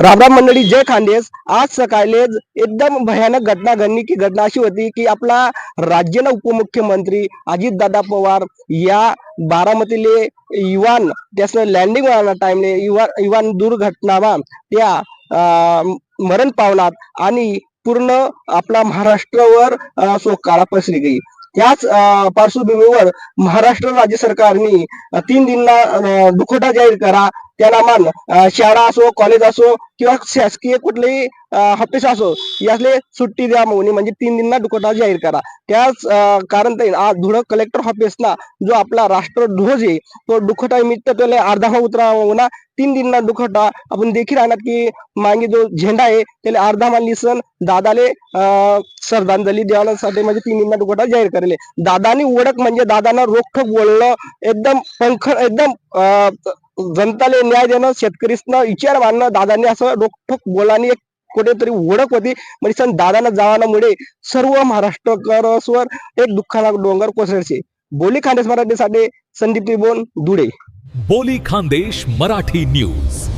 रामराम मंडळी, जय खानदेश. आज सकाळी एकदम भयानक घटना घडली. की घटना अशी होती की आपला राज्याला उपमुख्यमंत्री अजितदादा पवार या बारामतीले इवान त्याचं लँडिंग व्हायला टाइमले इवान दुर्घटनामा त्या मरण पावलात आणि पूर्ण आपला महाराष्ट्रावर शोककळा पसरली गई. त्याच पार्श्वभूमीवर महाराष्ट्र राज्य सरकारने 3 दिनला दुखवटा जाहीर करा. त्याला मान शाळा असो, कॉलेज असो किंवा शासकीय कुठलेही ऑफिस असो, यासले सुट्टी द्या म्हणून म्हणजे 3 दिनला दुखवटा जाहीर करा. त्याच कारण ते आज धुळं कलेक्टर ऑफिसला जो आपला राष्ट्रध्वज आहे तो दुखवटा निमित्त त्याला अर्धा उतरावं. 3 दिनला दुखवटा आपण देखील आणत की मागे जो झेंडा आहे त्याला अर्धा मान लिसन दादाले श्रद्धांजली देण्यासाठी म्हणजे 3 दिनला दुखवटा जाहीर करेल. दादानी ओळख म्हणजे दादांना रोखठोक बोलणं, एकदम पंख एकदम जनताले न्याय देणं, शेतकरीसना विचार मानणं, दादांनी असं रोखठोक बोलानी एक कुठेतरी ओळख होती. म्हणजे सण दादांना जावानामुळे सर्व महाराष्ट्रकरसवर एक दुःखाला डोंगर कोसळचे. बोली खानदेश मराठीसाठी संदीप त्रिभुवन धुळे. बोली खानदेश मराठी न्यूज.